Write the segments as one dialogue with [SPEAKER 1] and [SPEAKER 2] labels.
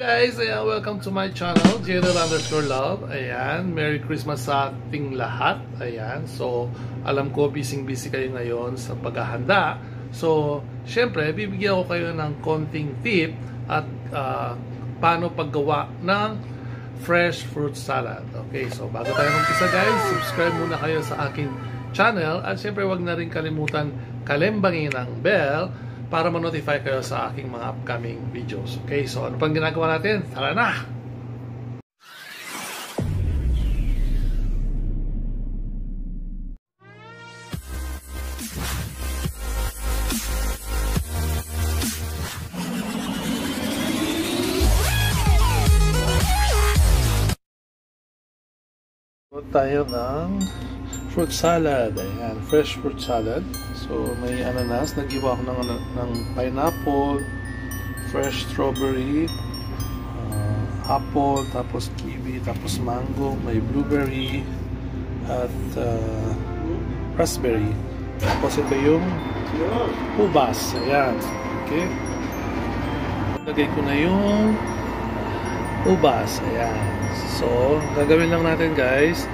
[SPEAKER 1] Guys, ayan, welcome to my channel, JDL_Love. Ayan, Merry Christmas sa ating lahat. Ayan, so alam ko busy kayo ngayon sa paghahanda. So, syempre, bibigyan ko kayo ng konting tip at paano paggawa ng fresh fruit salad. Okay, so bago tayo mag-umpisa guys, subscribe muna kayo sa aking channel at syempre wag na rin kalimutan kalembangin ang bell para ma-notify kayo sa aking mga upcoming videos. Okay, so ano pang ginagawa natin? Tara na! Tayo ng fruit salad. Ayan, fresh fruit salad. So, may ananas. Nag-iwa ako ng pineapple, fresh strawberry, apple, tapos kiwi, tapos mango, may blueberry, at raspberry. Tapos ito yung ubas. Ayan. Okay. Lagay ko na yung ubas. Ayan. So, gagawin lang natin guys.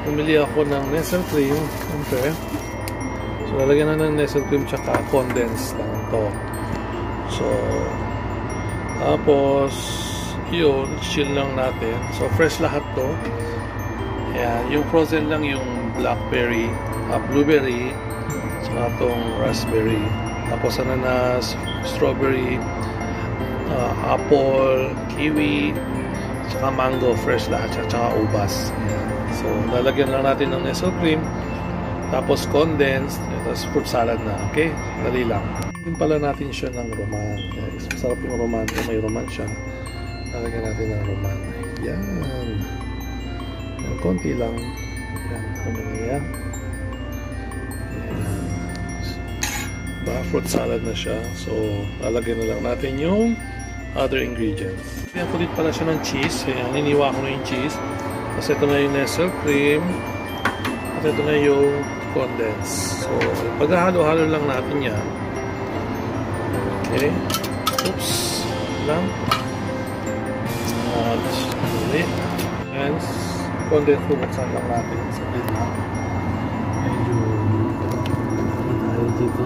[SPEAKER 1] Bumili ako ng Nestle cream. Okay. So, lalagyan na ng Nestle cream tsaka condensed lang ito. So, tapos, yun, chill lang natin. So, fresh lahat to. Ayan. Yung frozen lang yung blackberry, blueberry, tsaka itong raspberry. Tapos, ananas, strawberry, apple, kiwi, tsaka mango, fresh lahat, tsaka ubas. Ayan. So, lalagyan lang natin ng Nestle cream, tapos condensed, tapos fruit salad na. Okay? Dali lang. Din pala natin siya ng roman. Guys, masarap yung roman. Kung may roman siya, lalagyan natin ng roman. Yan. Yan, konti lang. Yan. Yan. Yan. Ba, fruit salad na siya. So, lalagyan na lang natin yung other ingredients. Yan po din pala siya ng cheese. Yan, iniwa ko na yung cheese. Tapos ito na yung Nestle cream. At ito na yung condensed. So, paghahalo-halo lang natin yan. Okay. Oops. Lang. At ulit. And condensed bubuksan lang natin. Saglit na. Medyo tayo dito.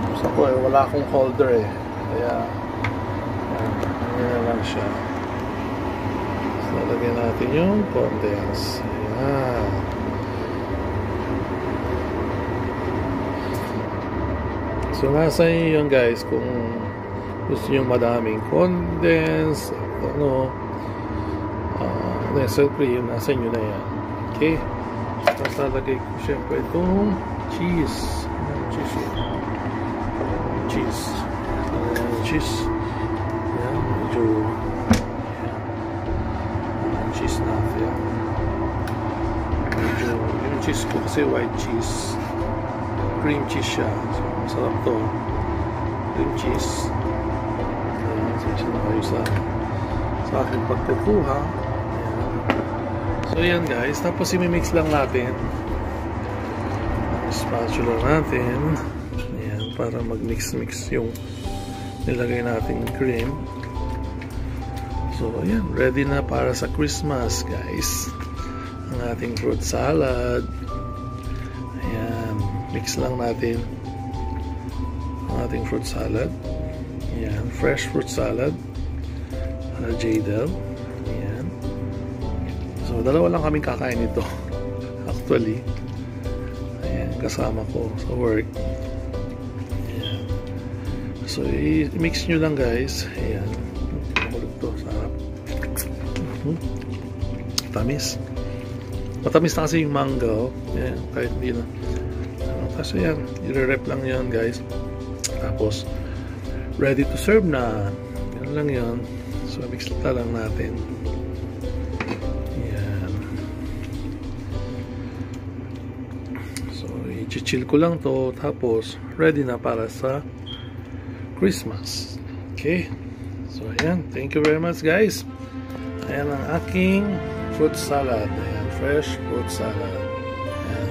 [SPEAKER 1] Tapos ako wala akong holder Kaya yan lang siya. Lalagyan natin yung condensed. Ayan. So, nasa inyo yun guys kung gusto nyo madaming condensed, Nestle cream, nasa inyo na yan. Okay? Tapos lalagay ko syempre itong cheese. Cheese. Ayan, medyo cheese natin. Medyo yung cheese ko kasi white cheese, cream cheese siya, so masarap to. Cream cheese. Ayan, so siya na kayo sa aking pagkukuha. Ayan. So yan guys, tapos i-mix lang natin spatula natin. Ayan, para mag-mix yung nilagay natin cream. So, ayan. Ready na para sa Christmas, guys. Ang ating fruit salad. Ayan. Mix lang natin ang ating fruit salad. Ayan. Fresh fruit salad. JDL. Ayan. So, dalawa lang kaming kakain ito. Actually. Ayan. Kasama ko sa work. Ayan. So, i-mix nyo lang, guys. Ayan. Sarap. Tamis. Matamis na kasi yung mango. Yan, kahit hindi na. Kasi yan, i-rep lang yan guys. Tapos, ready to serve na. Yan lang yan. So, mix lang natin. Yan. So, i-chill ko lang to. Tapos, ready na para sa Christmas. Okay? So, ayan. Thank you very much, guys. Ayan ang aking fruit salad. Ayan, fresh fruit salad. Ayan.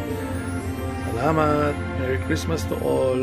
[SPEAKER 1] Salamat. Merry Christmas to all.